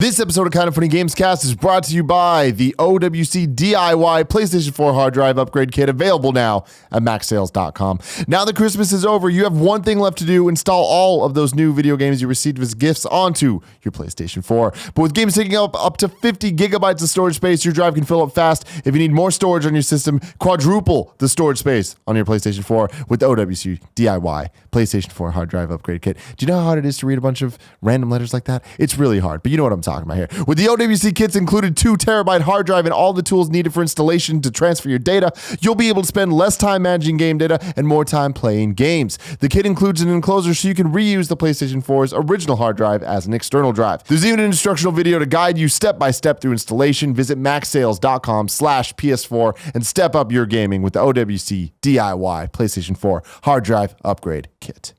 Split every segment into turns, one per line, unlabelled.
This episode of Kinda Funny Gamescast is brought to you by the OWC DIY PlayStation 4 hard drive upgrade kit, available now at maxsales.com. Now that Christmas is over, you have one thing left to do: install all of those new video games you received as gifts onto your PlayStation 4. But with games taking up to 50 gigabytes of storage space, your drive can fill up fast. If you need more storage on your system, quadruple the storage space on your PlayStation 4 with the OWC DIY PlayStation 4 hard drive upgrade kit. Do you know how hard it is to read a bunch of random letters like that? It's really hard, but you know what I'm talking about here. With the OWC kits included 2 terabyte hard drive and all the tools needed for installation to transfer your data, you'll be able to spend less time managing game data and more time playing games. The kit includes an enclosure so you can reuse the PlayStation 4's original hard drive as an external drive. There's even an instructional video to guide you step by step through installation. Visit maxsales.com/PS4 and step up your gaming with the OWC DIY PlayStation 4 hard drive upgrade kit.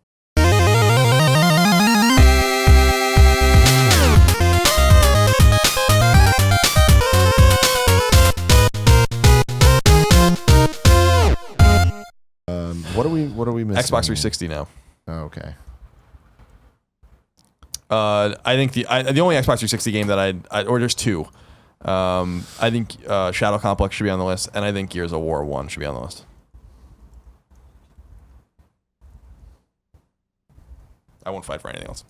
What are we missing?
Xbox 360 now.
Oh, okay.
I think the only Xbox 360 game that or there's 2. I think Shadow Complex should be on the list, and I think Gears of War 1 should be on the list. I won't fight for anything else.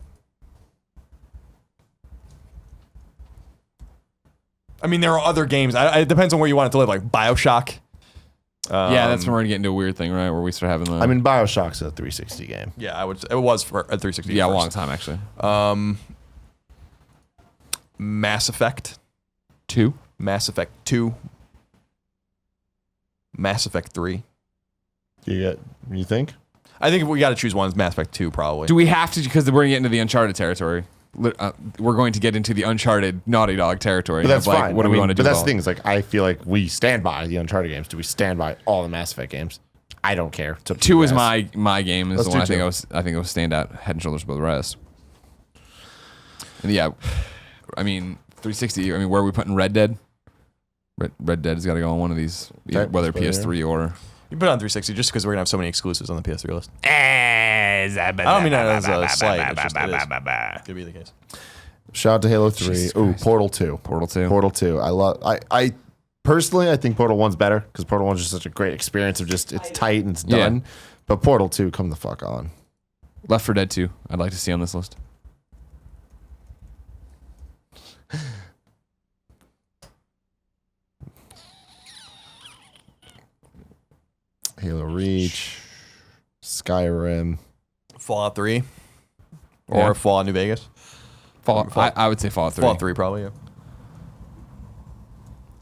I mean, there are other games. It depends on where you want it to live, like BioShock.
Yeah, that's when we're gonna get into a weird thing, right? Where we start having the.
I mean, BioShock's a 360 game.
Yeah, it was for a 360.
Yeah,
first.
a long time actually.
Mass Effect
2,
Mass Effect 2, Mass Effect 3.
You think?
I think if we got to choose one, it's Mass Effect 2 probably.
do we have to? Because we're gonna get into the Uncharted territory. We're going to get into the Uncharted Naughty Dog territory.
But that's
like,
fine.
What do we want to do?
But that's the thing. Is like I feel like we stand by the Uncharted games. Do we stand by all the Mass Effect games? I don't care. It's up to
2
you
is
guys.
my game. Is
Let's
the one
do
I think it was stand out head and shoulders above the rest. And yeah, I mean 360. I mean, where are we putting Red Dead? Red Dead has got to go on one of these, whether PS3 or.
You put it on 360 just because we're gonna have so many exclusives on the PS3 list. I don't mean that as a slight. It's just it is. Could be the case.
Shout out to Halo 3.
Jesus
Ooh,
Christ.
Portal 2.
Portal 2.
Portal 2. I personally, I think Portal 1's better because Portal 1's just such a great experience of just, it's tight and it's done.
Yeah.
But Portal 2, come the fuck on.
Left 4 Dead 2. I'd like to see on this list.
Halo Reach. Skyrim.
Fallout 3 or
Yeah.
Fallout New Vegas.
I would say Fallout 3.
Fallout 3 probably. Yeah.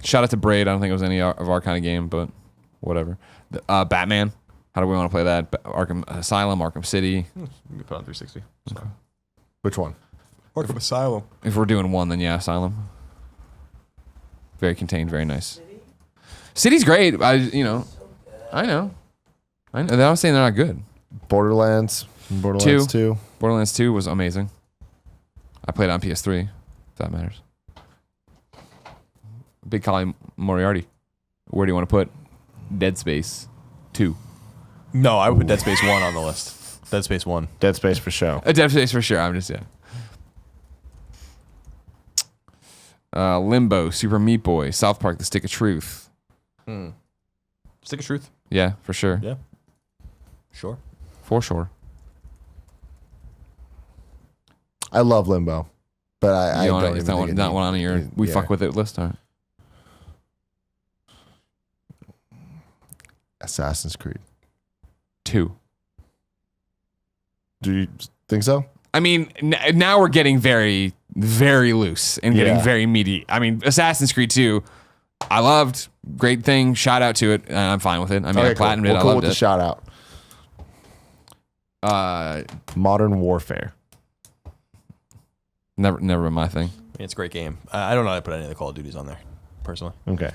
Shout out to Braid. I don't think it was any of our kind of game, but whatever. Batman. How do we want to play that? Arkham Asylum, Arkham City.
You can put it on 360.
Okay.
Which one?
Arkham Asylum.
If we're doing one, then yeah, Asylum. Very contained, very nice. City's great. I know. I'm not saying they're not good.
Borderlands 2.
Borderlands 2 was amazing. I played it on PS3, if that matters. Big Colin Moriarty. Where do you want to put Dead Space 2?
No, I would put Dead Space 1 on the list. Dead Space 1.
Dead Space for show.
Dead Space for sure. Limbo, Super Meat Boy, South Park, The Stick of Truth.
Stick of Truth.
Yeah, for sure.
Yeah. Sure.
For sure.
I love Limbo, but I don't even think
not one on your we fuck with it list. All right.
Assassin's Creed
2.
Do you think so?
I mean, now we're getting very, very loose and getting
Yeah.
very meaty. I mean, Assassin's Creed 2, I loved. Great thing. Shout out to it. And I'm fine with it. I mean, I platinumed it.
We're
I
cool
loved
with the
it.
shout out. Modern Warfare.
Never been my thing.
I mean, it's a great game. I don't know how to put any of the Call of Duties on there, personally.
Okay.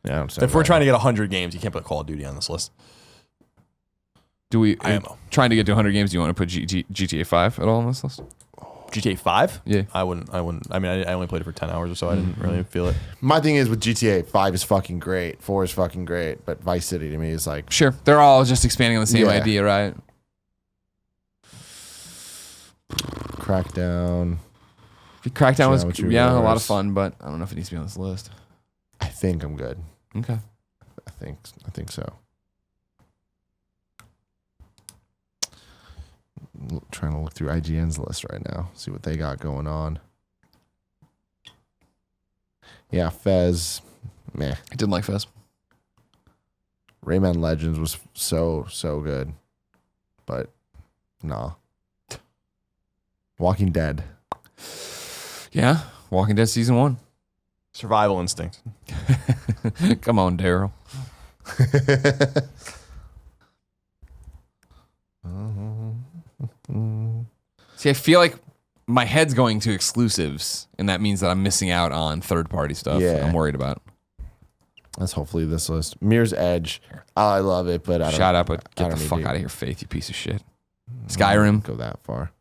Yeah, I understand.
If we're trying to get 100 games, you can't put Call of Duty on this list.
Do we?
IMO.
Trying to get to 100 games. Do you want to put GTA 5 at all on this list?
GTA 5?
Yeah.
I wouldn't. I mean, I only played it for 10 hours or so. I didn't really feel it.
My thing is with GTA, 5 is fucking great. 4 is fucking great. But Vice City to me is like...
Sure. They're all just expanding on the same
Yeah.
idea, right?
Crackdown.
Crackdown was
Geometry
a lot of
Wars.
fun, but I don't know if it needs to be on this list.
I think I'm good.
Okay.
I think so. Trying to look through IGN's list right now, see what they got going on. Yeah, Fez, meh.
I didn't like Fez.
Rayman Legends was so good, but nah. Walking Dead.
Yeah, Walking Dead season 1.
Survival instinct.
Come on, Daryl. See, I feel like my head's going to exclusives, and that means that I'm missing out on third-party stuff.
Yeah.
I'm worried about.
That's hopefully this list. Mirror's Edge. I love it, but I don't.
Shut up, but
I
get
don't
the
need
fuck
to
out of here, Faith, you piece of shit.
I
Skyrim.
don't go that far.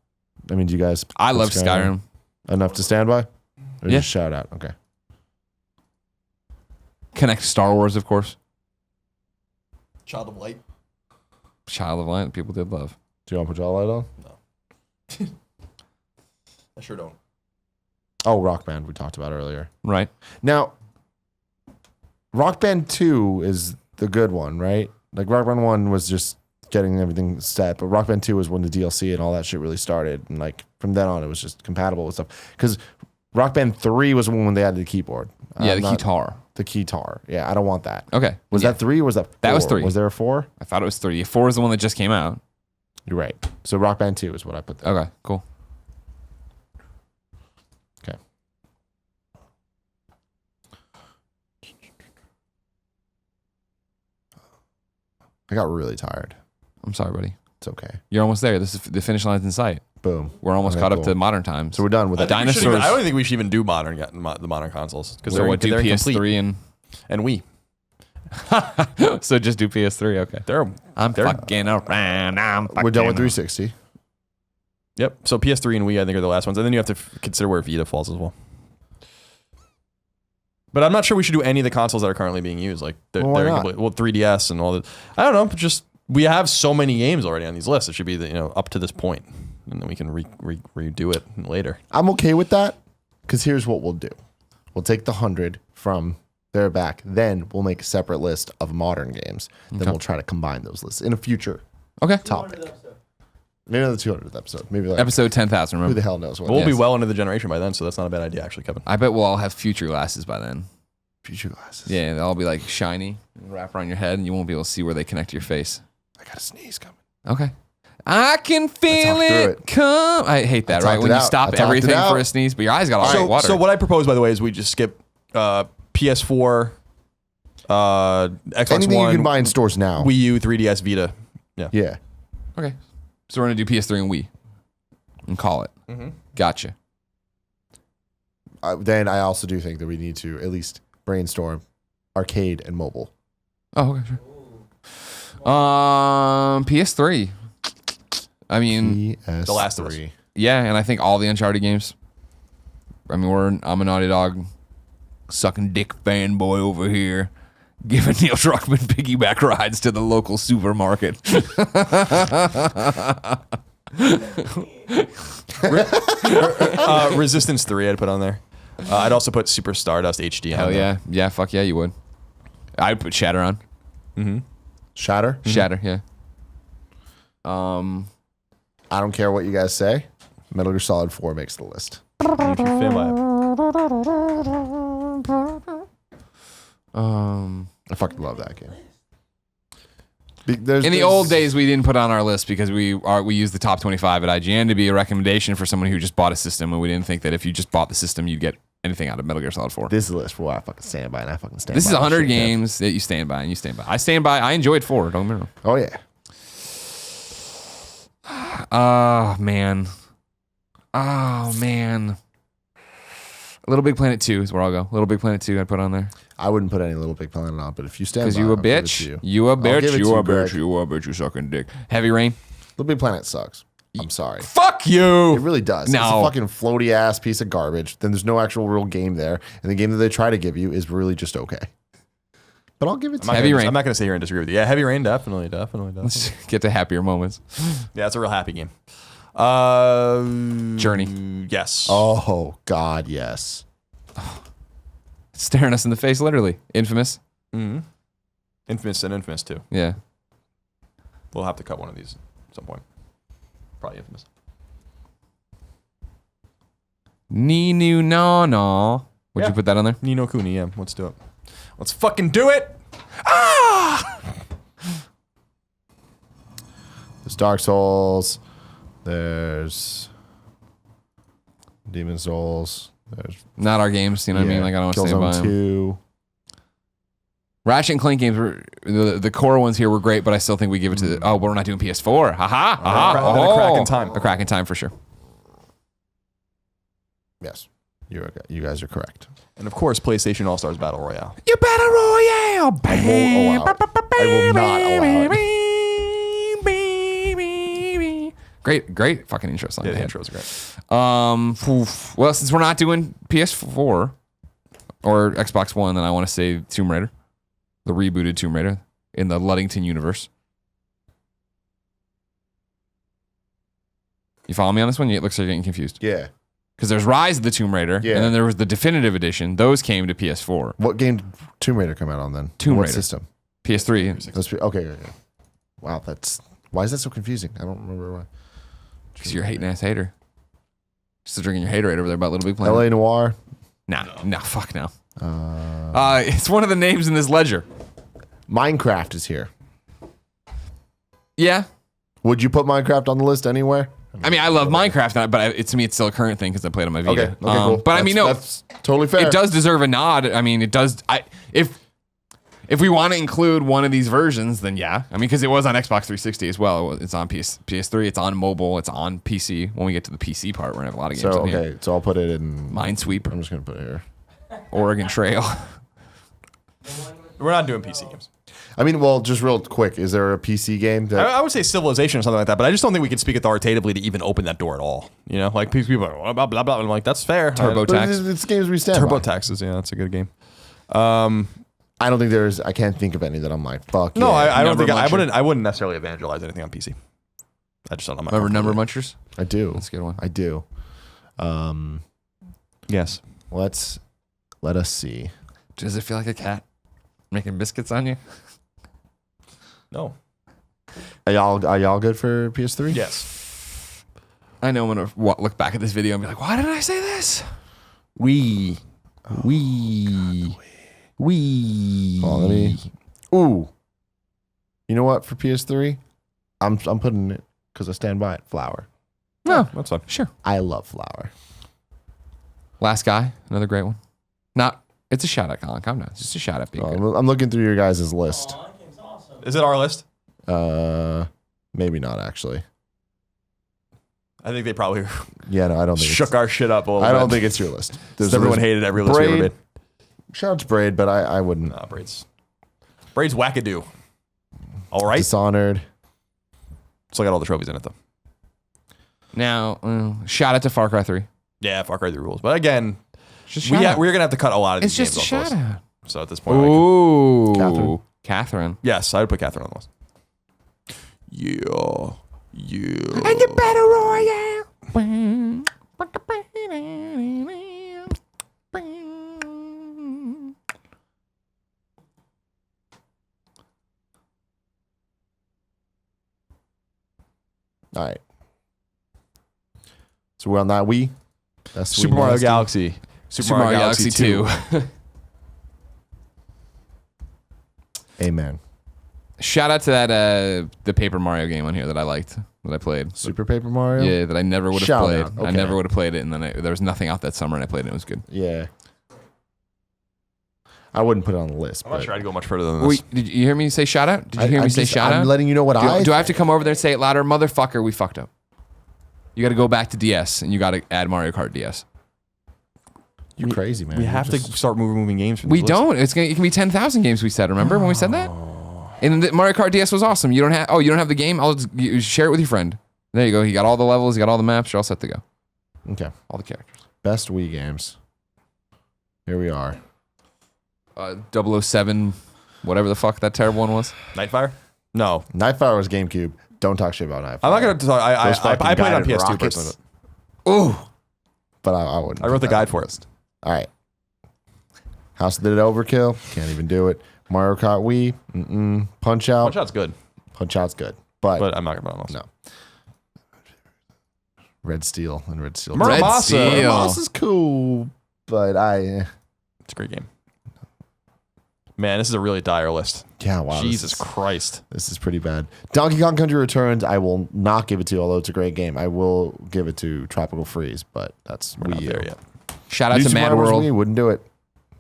I mean, do you guys?
I
put
love Skyrim.
Enough to stand by? Or
Yeah.
just shout out? Okay.
Connect Star Wars, of course.
Child of Light.
Child of Light, people did love.
Do you want to put y'all light on?
No. I sure don't.
Oh, Rock Band we talked about earlier.
Right.
Now, Rock Band 2 is the good one, right? Like Rock Band 1 was just getting everything set, but Rock Band 2 was when the DLC and all that shit really started. And like from then on, it was just compatible with stuff. Because Rock Band 3 was when they added the keyboard.
Yeah, the
Not
guitar.
The keytar. Yeah, I don't want that.
Okay.
Was
Yeah.
that 3 or was that 4?
That was 3.
Was there a 4?
I thought it was 3. 4 is the one that just came out.
You're right. So Rock Band 2 is what I put there.
Okay, cool.
Okay. I got really tired.
I'm sorry, buddy.
It's okay.
You're almost there. This is the finish line's in sight.
Boom.
We're almost
Okay,
caught up
cool.
to modern times.
So we're done with
I
that.
think we should even-
Dinosaurs.
I don't think we should even do the modern consoles because
So what, do
they're incomplete.
PS3
And Wii.
so just do PS3. Okay. I'm
They're-
fucking around.
We're done with 360.
Yep. So PS3 and Wii, I think, are the last ones, and then you have to consider where Vita falls as well. But I'm not sure we should do any of the consoles that are currently being used. Like they're
Well, why not?
incomplete. Well, 3DS and all that. I don't know. But just we have so many games already on these lists. It should be up to this point, and then we can redo it later.
I'm okay with that because here's what we'll do. We'll take the 100 from there back. Then we'll make a separate list of modern games. Then
Okay.
we'll try to combine those lists in a future
Okay.
topic. Maybe not the 200th episode. Maybe like
Episode 10,000.
who
Remember?
the hell knows what.
We'll be
Yes.
well into the generation by then, so that's not a bad idea, actually, Kevin.
I bet we'll all have future glasses by then.
Future glasses.
Yeah, they'll all be like shiny, wrap around your head, and you won't be able to see where they connect to your face.
I got a sneeze coming.
Okay. I can feel
talked through
it
it.
come. I hate that,
I
right?
talked
When
it
you
out.
stop
I talked it
everything
out.
for a sneeze, but your eyes got all
So,
right water.
so what I propose, by the way, is we just skip PS4, Xbox
Anything
One,
you can buy in stores now.
Wii U, 3DS, Vita.
yeah.
Okay. So we're going to do PS3 and Wii and call it.
Mm-hmm.
Gotcha.
Then I also do think that we need to at least brainstorm arcade and mobile.
Oh, okay, sure. PS3. I mean,
PS3.
The Last of Us.
yeah, and I think all the Uncharted games. I mean, I'm a Naughty Dog sucking dick fanboy over here, giving Neil Druckmann piggyback rides to the local supermarket.
Resistance 3 I'd put on there. I'd also put Super Stardust HD on
Hell
there.
yeah. Yeah, fuck yeah, you would. I'd put Shatter on.
Mm-hmm.
Shatter.
Shatter, yeah.
I don't care what you guys say. Metal Gear Solid 4 makes the list.
Fan by
I fucking love that game. There's,
In the old days, we didn't put it on our list because we used the top 25 at IGN to be a recommendation for someone who just bought a system, and we didn't think that if you just bought the system, you'd get anything out of Metal Gear Solid 4.
This is a list where I fucking stand by and I fucking stand
This
by.
is 100
shit, Kev.
games that you stand by and you stand by. I stand by. I enjoyed 4. Don't get me wrong.
Oh, yeah.
Oh, man. Little Big Planet 2 is where I'll go. Little Big Planet 2 I'd put on there.
I wouldn't put any Little Big Planet on, but if you stand by
Because you a
I'll give it
bitch.
to
You a
I'll give
bitch.
it
You
to
a
you,
bitch.
Greg.
You a bitch. You sucking dick. Heavy Rain.
Little Big Planet sucks. I'm sorry.
Fuck you.
It really does. It's
No.
a fucking floaty ass piece of garbage. Then there's no actual real game there. And the game that they try to give you is really just okay. But I'll give it to you.
Heavy Rain.
I'm not going to sit here and disagree with you. Yeah, Heavy Rain, definitely.
Let's get to happier moments.
Yeah, it's a real happy game.
Journey.
Yes.
Oh God, yes.
Staring us in the face, literally. Infamous.
Mm-hmm. Infamous and Infamous too.
Yeah.
We'll have to cut one of these at some point. Probably Infamous.
Ninu no no. Would you put that on there?
Ni no Kuni, yeah. Let's do it. Let's fucking do it!
There's Dark Souls. There's Demon Souls. There's
Not our games, you know what I mean? Like I don't want to say about
Killzone
them.
2.
Ratchet and Clank games were the core ones here were great, but I still think we give it to the but we're not doing PS4. Haha.
Been a crack in time.
A crack in time for sure.
Yes. You guys are correct.
And of course, PlayStation All-Stars Battle Royale.
You Battle Royale.
I won't allow it. I will not allow it.
Great fucking intro song.
Yeah, the
man.
intros are great.
Well, since we're not doing PS4 or Xbox One, then I want to say Tomb Raider, the rebooted Tomb Raider in the Luddington universe. You follow me on this one? It looks like you're getting confused.
Yeah.
Because there's Rise of the Tomb Raider,
Yeah.
and then there was the definitive edition. Those came to PS4.
What game did Tomb Raider come out on then?
Tomb
what
Raider.
system?
PS3.
Okay. Wow, why is that so confusing? I don't remember why.
Because you're a hating ass hater. Still drinking your haterade over there about Little Big Planet.
LA Noire.
No, fuck no. It's one of the names in this ledger.
Minecraft is here.
Yeah.
Would you put Minecraft on the list anywhere?
I mean, I love Minecraft, but to me, it's still a current thing because I played on my Vita.
Okay, cool.
But I mean, no,
that's totally fair.
it does deserve a nod. I mean, it does. If we want to include one of these versions, then yeah. I mean, because it was on Xbox 360 as well. It's on PS3. It's on mobile. It's on PC. When we get to the PC part, we're gonna have a lot of games.
So
on here.
okay, so I'll put it in
Minesweeper,
I'm just gonna put it here.
Oregon Trail.
We're not doing PC games.
I mean, well, just real quick, is there a PC game that
I would say Civilization or something like that, but I just don't think we can speak authoritatively to even open that door at all. You know, like people are like, blah, blah, blah. I'm like, that's fair.
Turbo
But
Tax.
it's games we stand
Turbo
by.
Taxes, yeah, that's a good game.
I don't think I can't think of any that I'm like, fuck.
No,
yeah.
I don't
Number
think
Muncher.
I wouldn't necessarily evangelize anything on PC. I just don't know.
Remember Number Munchers?
I do.
That's a good one.
I do.
Yes.
Let us see.
Does it feel like a cat making biscuits on you?
No.
Are y'all good for PS3?
Yes.
I know I'm gonna look back at this video and be like, why did I say this?
We.
Hold on, let me. Ooh. You know what? For PS3, I'm putting it because I stand by it. Flower.
No,
That's fine.
sure.
I love Flower.
Last Guy, another great one. It's a shout out, Colin. Calm down. It's just a shout out. Being good.
I'm looking through your guys' list.
Is it our list?
Maybe not actually.
I think they probably
Yeah, no, I don't think.
shook our shit up a little bit.
I don't think it's your list.
Everyone hated every list we ever
Braid.
made.
Shout out to Braid, but I wouldn't.
Nah, Braid's wackadoo. All right.
Dishonored.
Still got all the trophies in it, though.
Now, shout out to Far Cry 3.
Yeah, Far Cry 3 rules. But again,
Just
we're going to have to cut a lot of
It's
these
just a
games off the
shout
list.
out.
So at this point,
Ooh. Catherine.
yes, I would put Catherine on the list. Yeah.
And you Battle Royale.
All right. So we're on that Wii. That's
Super Mario Galaxy.
Super Mario Galaxy 2.
Amen.
Shout out to that the Paper Mario game on here that I liked, that I played.
Super Paper Mario.
Yeah, that I never would have
Shout
played.
out.
I
Okay.
never would have played it, and then there was nothing out that summer, and I played it. And it was good.
Yeah. I wouldn't put it on the list.
I'm not
but
sure I'd go much further than this.
Wait, did you hear me say shout out? Did you hear me say shout
I'm
out?
letting you know what
Do I have to come over there and say it louder? Motherfucker, we fucked up. You got to go back to DS, and you got to add Mario Kart DS.
You're crazy, man.
we
You're
have to
just-
start moving games. From
We
these lists.
don't. It can be 10,000 games. We said. Remember when we said that? And the Mario Kart DS was awesome. You don't have. Oh, you don't have the game? You share it with your friend. There you go. He got all the levels. He got all the maps. You're all set to go.
Okay.
All the characters.
Best Wii games. Here we are.
007, whatever the fuck that terrible one was.
Nightfire? No.
Nightfire was GameCube. Don't talk shit about Night.
I'm not gonna talk. I
fucking
played it on
guided
PS2
rockets.
personally.
Ooh. But I wouldn't.
I wrote
put
the
that
guide
on
for
list.
it.
All right. House of the Dead Overkill. Can't even do it. Mario Kart Wii. Punch Out.
Punch Out's good,
Punch Out's good. But
I'm not gonna put it on those.
no. Red Steel and Red Steel.
Red
Muramasa.
Steel.
Moss is cool, but
It's a great game. Man, this is a really dire list.
yeah, wow.
Jesus Christ.
This is pretty bad. Donkey Kong Country Returns, I will not give it to, although it's a great game. I will give it to Tropical Freeze, but that's
We're not
Wii U.
there yet.
Shout out
New
to
Super
Mad
Mario Bros.
World.
Wii, wouldn't do it.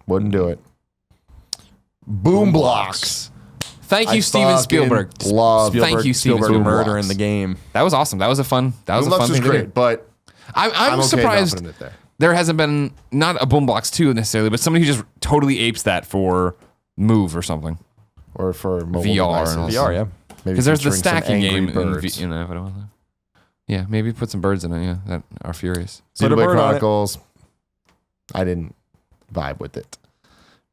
Wouldn't do it. Boom Blocks.
Thank you,
I
Steven
fucking
Spielberg.
Love
Thank you, Steven
Spielberg
Boom
murder
Blocks.
in the game.
That was awesome. That was a fun. That was
Boom
a
Blocks
fun
was
thing to
great,
do.
but
I'm
I'm okay not
surprised
putting it there.
there hasn't been not a Boom Blocks 2 necessarily, but somebody who just totally apes that for Move or something.
Or for mobile
VR
devices.
and all
VR, yeah.
Maybe
Because there's the
featuring some
stacking
angry
game. In
birds.
but it wasn't. Yeah, maybe put some birds in it. Yeah, that are furious.
Put a
Xenoblade
bird on it.
Chronicles. I didn't vibe with it.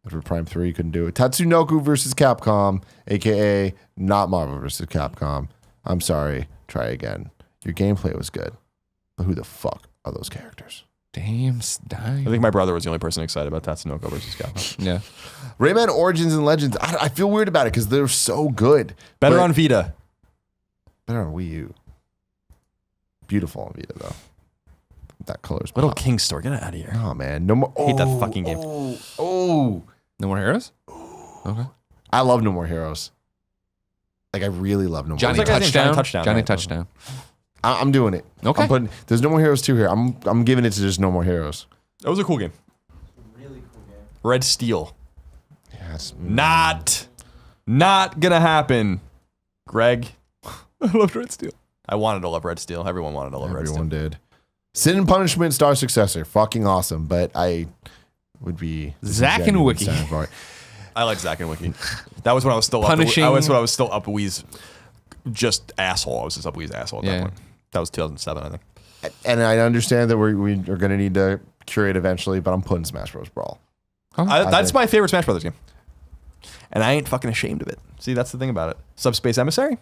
For Prime 3, you couldn't do it. Tatsunoko versus Capcom, aka not Marvel versus Capcom. I'm sorry. Try again. Your gameplay was good, but who the fuck are those characters?
Damn,
I think my brother was the only person excited about Tatsunoko versus Capcom.
yeah.
Rayman Origins and Legends. I feel weird about it because they're so good.
Better
but-
on Vita.
Better on Wii U. Beautiful on Vita though. That color's
Little
pop.
King Store. Get it out of here.
Oh man, no more.
hate that fucking game.
Oh,
No more heroes. Okay.
I love No More Heroes. Like I really love No More.
Johnny
What's that
Heroes.
guy's name?
Touchdown.
Johnny
Johnny
Touchdown,
Touchdown.
I'm doing it.
Okay.
I'm putting. There's No More Heroes 2 here. I'm giving it to just No More Heroes.
That was a cool game.
Really cool game.
Red Steel.
Yes.
Not gonna happen. Greg. I loved Red Steel. I wanted to love Red Steel. Everyone wanted to love Red
Everyone
Steel.
did. Sin and Punishment Star Successor. Fucking awesome. But I would be
Zack and
genuine
Wiki.
sad for it.
I like Zack and Wiki. That was when I was still
Punishing-
Up. I was still up Wii's just asshole. I was just up Wii's asshole at
Yeah.
that point. That was 2007, I think.
And I understand that we are going to need to curate eventually, but I'm putting Smash Bros. Brawl.
That's
think-
my favorite Smash Brothers game. And I ain't fucking ashamed of it. See, that's the thing about it. Subspace Emissary?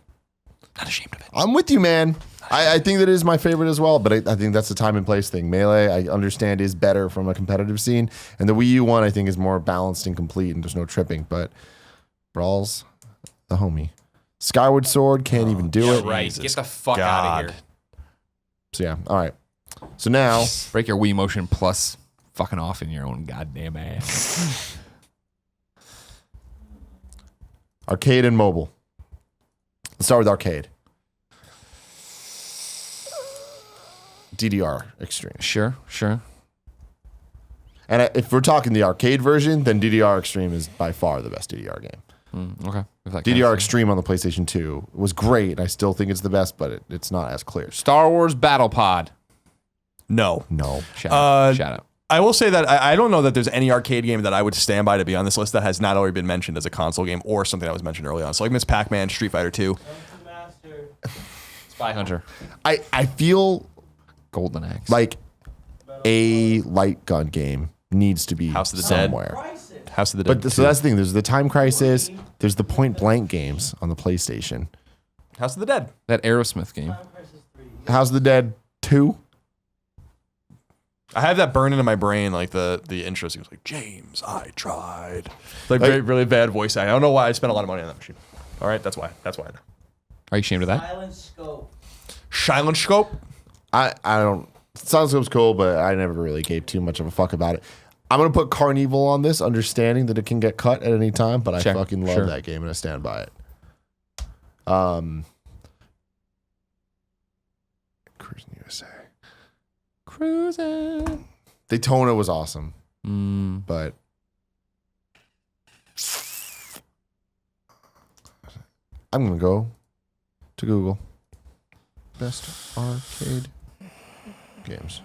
Not ashamed of it.
I'm with you, man. I think that is my favorite as well, but I think that's a time and place thing. Melee, I understand, is better from a competitive scene, and the Wii U one I think is more balanced and complete, and there's no tripping. But Brawl's the homie. Skyward Sword can't even do it.
Right. Get the fuck out of here.
So yeah, all right. So now
Break your Wii Motion plus fucking off in your own goddamn ass.
arcade and mobile. Let's start with arcade. DDR Extreme.
Sure.
And if we're talking the arcade version, then DDR Extreme is by far the best DDR game.
Okay. If that
DDR
counts.
Extreme on the PlayStation 2 was great, and I still think it's the best, but it's not as clear.
Star Wars Battle Pod.
No.
No.
Shout out.
Uh, I will say that I don't know that there's any arcade game that I would stand by to be on this list that has not already been mentioned as a console game or something that was mentioned early on. So like Miss Pac-Man, Street Fighter 2.
Master.
Spy Hunter.
I feel
Golden Axe.
like a light gun game needs to be
House of the Dead.
somewhere.
Crisis.
House of the Dead.
But so that's the thing. There's the Time Crisis. There's the Point Blank games on the PlayStation.
House of the Dead.
that Aerosmith game.
Time Crisis 3.
House of the Dead 2.
I have that burned into my brain, like the intro. He was like, James, I tried. Like very, really bad voice acting. I don't know why I spent a lot of money on that machine. All right, that's why. That's why I know.
Are you ashamed of that?
Silent Scope.
Silent Scope.
I don't. Sounds cool, but I never really gave too much of a fuck about it. I'm gonna put Carnival on this, understanding that it can get cut at any time, but
Sure,
I fucking love
sure.
that game and I stand by it. Cruising USA.
Cruising.
Daytona was awesome,
Mm.
but I'm gonna go to Google. Best arcade games.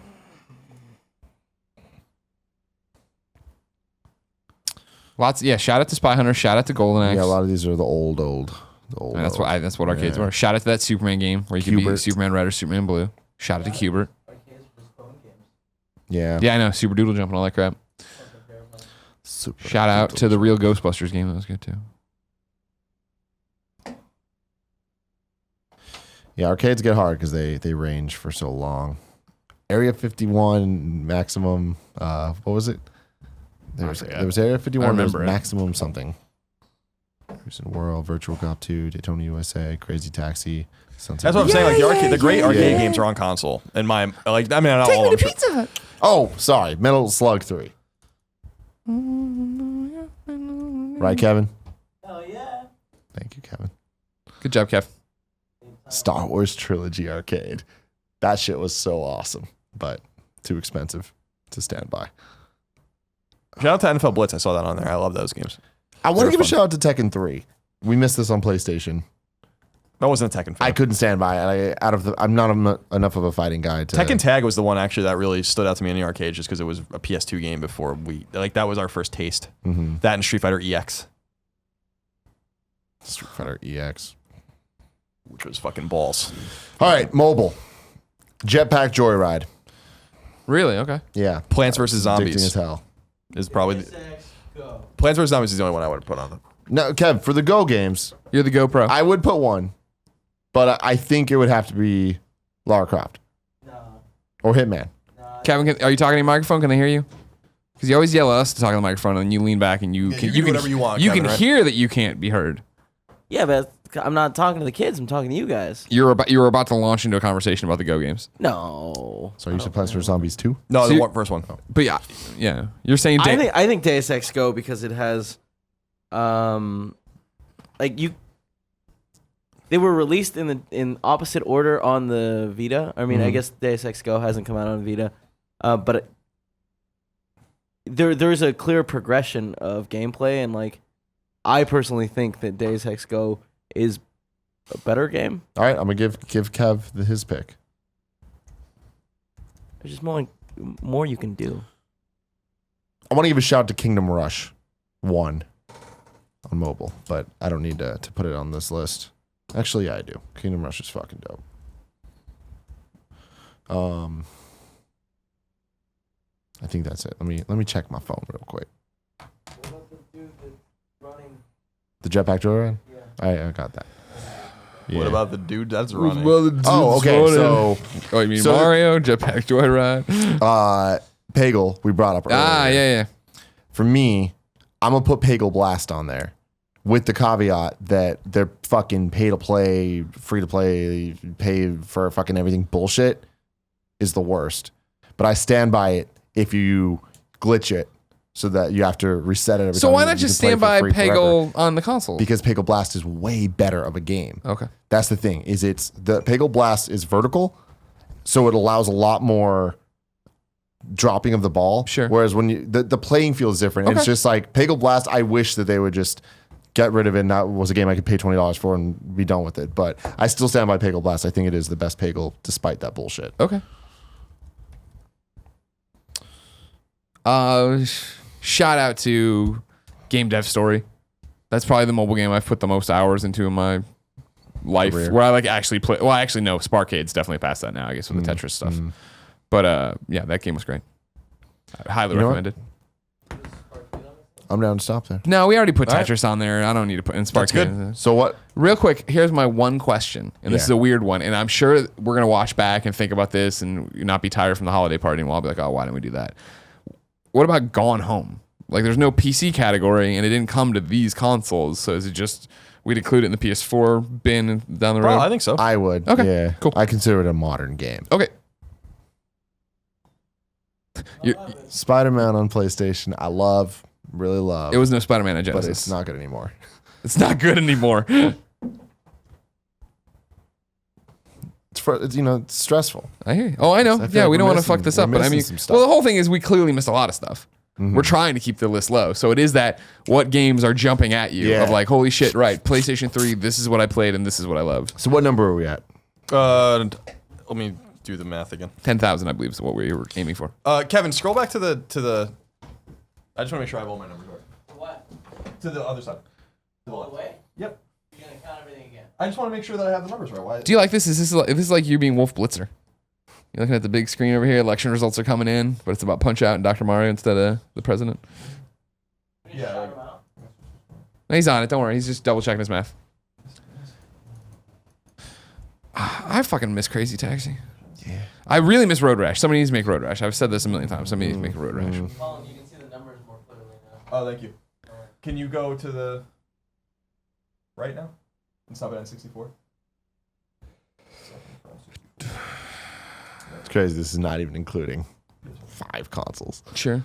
Lots. Yeah. Shout out to Spy Hunter. Shout out to Golden Axe.
Yeah, a lot of these are the old.
And that's what arcades
Yeah.
were. Shout out to that Superman game where you could be
Hubert.
Superman Red or Superman Blue. Shout out to Hubert.
Arcades versus phone games.
Yeah.
Yeah, I know. Super Doodle Jump and all that crap.
Super
Shout out to the real Ghostbusters game. That was good too.
Yeah, arcades get hard because they range for so long. Area 51 maximum. What was it? There was Area 51. There was
remember it.
maximum something. Recent World, Virtual Cop 2, Daytona USA, Crazy Taxi.
That's what I'm saying. Like the great arcade games are on console. And not all of them. Sure.
Oh, sorry. Metal Slug 3. Right, Kevin?
Hell yeah.
Thank you, Kevin.
Good job, Kev.
Star Wars Trilogy Arcade. That shit was so awesome, but too expensive to stand by.
Shout out to NFL Blitz. I saw that on there. I love those games.
I want to give
fun.
a shout out to Tekken 3. We missed this on PlayStation.
That wasn't a Tekken fan.
I couldn't stand by it. I'm not enough of a fighting guy to.
Tekken Tag was the one actually that really stood out to me in the arcade just because it was a PS2 game before that was our first taste.
Mm-hmm.
That and Street Fighter EX.
Street Fighter EX.
Which was fucking balls.
All right, mobile. Jetpack Joyride.
Really? Okay.
Yeah.
Plants vs.
Addicting
Zombies
as hell.
is probably
Go.
Plants vs. Zombies is the only one I would have put on them.
No, Kev, for the Go games,
You're the GoPro.
I would put one, but I think it would have to be Lara Croft
Nah.
or Hitman.
Nah.
Kevin, are you talking to your microphone? Can I hear you? Because you always yell at us to talk on the microphone, and then you lean back and you can
do whatever you want,
You
Kevin,
can
right?
hear that you can't be heard.
Yeah, but I'm not talking to the kids. I'm talking to you guys.
You were about to launch into a conversation about the Go games.
No.
So you should Plants vs. Zombies 2?
No,
So
the
you-
first one.
But yeah. You're saying
I think Deus Ex Go because it has, they were released in opposite order on the Vita. I mean, I guess Deus Ex Go hasn't come out on Vita, but there's a clear progression of gameplay, and like, I personally think that Deus Ex Go is a better game.
All right, I'm going to give Kev his pick.
There's just more you can do.
I want to give a shout out to Kingdom Rush 1 on mobile, but I don't need to put it on this list. Actually, yeah, I do. Kingdom Rush is fucking dope. I think that's it. Let me check my phone real quick.
What about the dude that's running?
The Jetpack Joyride?
Yeah.
I got that.
What about the dude that's running?
Oh, okay. So,
you mean
so-
Mario, Jetpack Joyride?
Pagel, we brought up earlier.
Yeah.
For me, I'm going to put Pagel Blast on there with the caveat that they're fucking pay to play, free to play, pay for fucking everything bullshit is the worst. But I stand by it if you glitch it so that you have to reset it every time.
So why not
You
just
can play
stand
for
by
free forever.
Pagel on the console?
Because Pagel Blast is way better of a game.
Okay.
That's the thing. It's the Pagel Blast is vertical, so it allows a lot more dropping of the ball.
Sure.
Whereas when the playing field is different.
Okay.
It's just like Pagel Blast. I wish that they would just get rid of it. And that was a game I could pay $20 for and be done with it. But I still stand by Pagel Blast. I think it is the best Pagel, despite that bullshit.
Okay. Shout out to Game Dev Story. That's probably the mobile game I've put the most hours into in my life,
Career.
where I like actually play. Well, actually, no, Sparkade's definitely past that now, I guess, with the Tetris stuff. But yeah, that game was great. I highly
You know what?
recommend it.
I'm down to stop there.
No, we already put
All right.
Tetris on there. I don't need to put in Sparkade.
So what?
Real quick, here's my one question, and this
Yeah.
is a weird one, and I'm sure we're gonna watch back and think about this and not be tired from the holiday party, and we'll all be like, oh, why didn't we do that? What about Gone Home? Like, there's no PC category, and it didn't come to these consoles, so is it just we'd include it in the PS4 bin down the road?
Bro, I think so.
I would.
Okay,
Yeah.
cool.
I consider it a modern game.
Okay.
Spider-Man on PlayStation. I really love.
It was no Spider-Man on
but
Genesis.
it's not good anymore.
It's not good anymore.
It's stressful.
I hear you. Oh, I know.
I feel
yeah,
like
we don't
we're
want to fuck
missing-
this
we're
up, but I
missing
mean,
some stuff.
well, the whole thing is we clearly missed a lot of stuff. We're trying to keep the list low, so it is that what games are jumping at you
Yeah.
of like, holy shit, right? PlayStation 3, this is what I played, and this is what I love.
So what number are we at?
Let me do the math again.
10,000, I believe, is what we were aiming for.
Kevin, scroll back to the. I just want to make sure I have all my numbers right.
What?
To the other side. To the
All
left.
the way?
Yep.
You're gonna count everything again.
I just want to make sure that I have the numbers right. Why?
Do you like this? Is this like you being Wolf Blitzer? You're looking at the big screen over here. Election results are coming in, but it's about Punch Out and Dr. Mario instead of the president.
We just
Yeah,
shout
like-
'em out.
No, he's on it. Don't worry. He's just double checking his math. I fucking miss Crazy Taxi. Yeah. I really miss Road Rash. Somebody needs to make Road Rash. I've said this a million times. Somebody needs to make Road Rash.
Colin, you can see the numbers more clearly now.
Oh, thank you. Can you go to the right now and stop it at 64?
It's crazy. This is not even including 5 consoles.
Sure.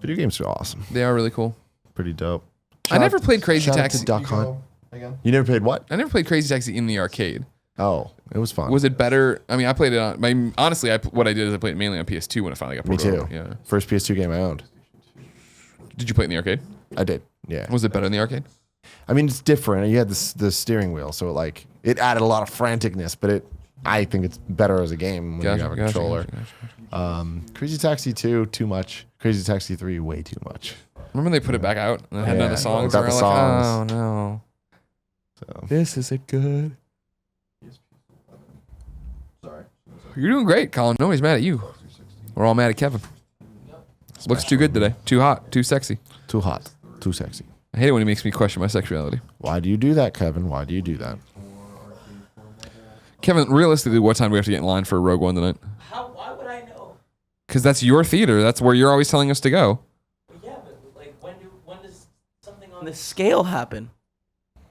Video games are awesome.
They are really cool.
Pretty dope.
I never played Crazy
Shout out
Taxi.
to Duck Hunt.
Again?
You never played what?
I never played Crazy Taxi in the arcade.
Oh, it was fun.
Was it better? I mean, I played it on. Honestly, what I did is I played it mainly on PS2 when it finally got
Me
ported
too.
over. Yeah.
First PS2 game I owned.
Did you play it in the arcade?
I did. Yeah.
Was it better in the arcade?
I mean, it's different. You had the steering wheel, so it added a lot of franticness, but I think it's better as a game when you have a controller. Crazy Taxi 2, too much. Crazy Taxi 3, way too much.
Remember they put it back out and it had none of the songs?
without
And
the
we were like,
songs.
oh no.
So.
This isn't good.
Sorry.
You're doing great, Colin. Nobody's mad at you. We're all mad at Kevin. Looks too good today. Too hot. Too sexy.
Too hot. Too sexy.
I hate it when he makes me question my sexuality.
Why do you do that, Kevin? Why do you do that?
Kevin, realistically, what time do we have to get in line for Rogue One tonight?
Why would I know?
Because that's your theater. That's where you're always telling us to go.
Yeah, but like when does something on
On this scale happen?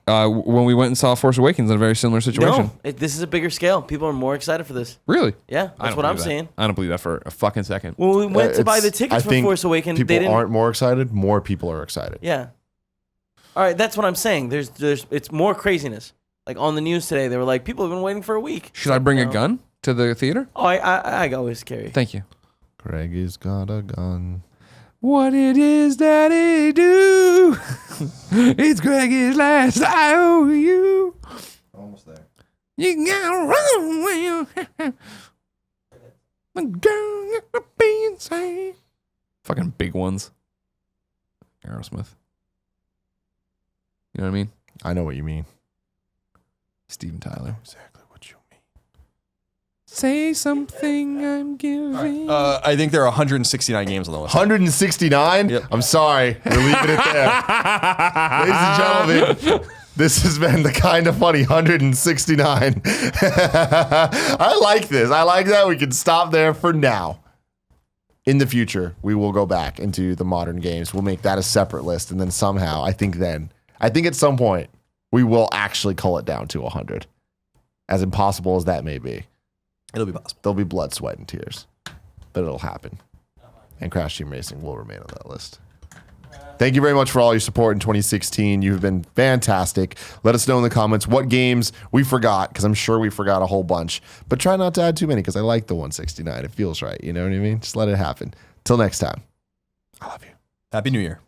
When we went and saw Force Awakens in a very similar situation.
No, this is a bigger scale. People are more excited for this.
Really?
Yeah,
I
that's
don't
what I'm
believe that.
saying.
I don't believe that for a fucking second.
When we went to buy the
I
tickets for
think
Force Awakens,
people
they didn't.
aren't more excited. More people are excited.
Yeah. All right, that's what I'm saying. There's it's more craziness. Like on the news today, they were like, people have been waiting for a week.
Should I bring a
No.
gun to the theater?
Oh, I always carry.
Thank you.
Greg has got a gun.
What it is that it do? It's Greg's last I owe you.
Almost there.
You gotta run when you the girl got to be insane. Fucking big ones. Aerosmith. You know what I mean?
I know what you mean.
Steven Tyler.
Exactly what you mean.
Say something I'm giving.
I think there are 169 games on the list.
169?
Yep.
I'm sorry. We're leaving it there. Ladies and gentlemen, this has been the Kinda Funny 169. I like this. I like that. We can stop there for now. In the future, we will go back into the modern games. We'll make that a separate list. And then somehow, I think at some point, we will actually cull it down to 100. As impossible as that may be.
It'll be possible.
There'll be blood, sweat, and tears. But it'll happen. And Crash Team Racing will remain on that list. Thank you very much for all your support in 2016. You've been fantastic. Let us know in the comments what games we forgot, because I'm sure we forgot a whole bunch. But try not to add too many, because I like the 169. It feels right. You know what I mean? Just let it happen. Till next time. I love you.
Happy New Year.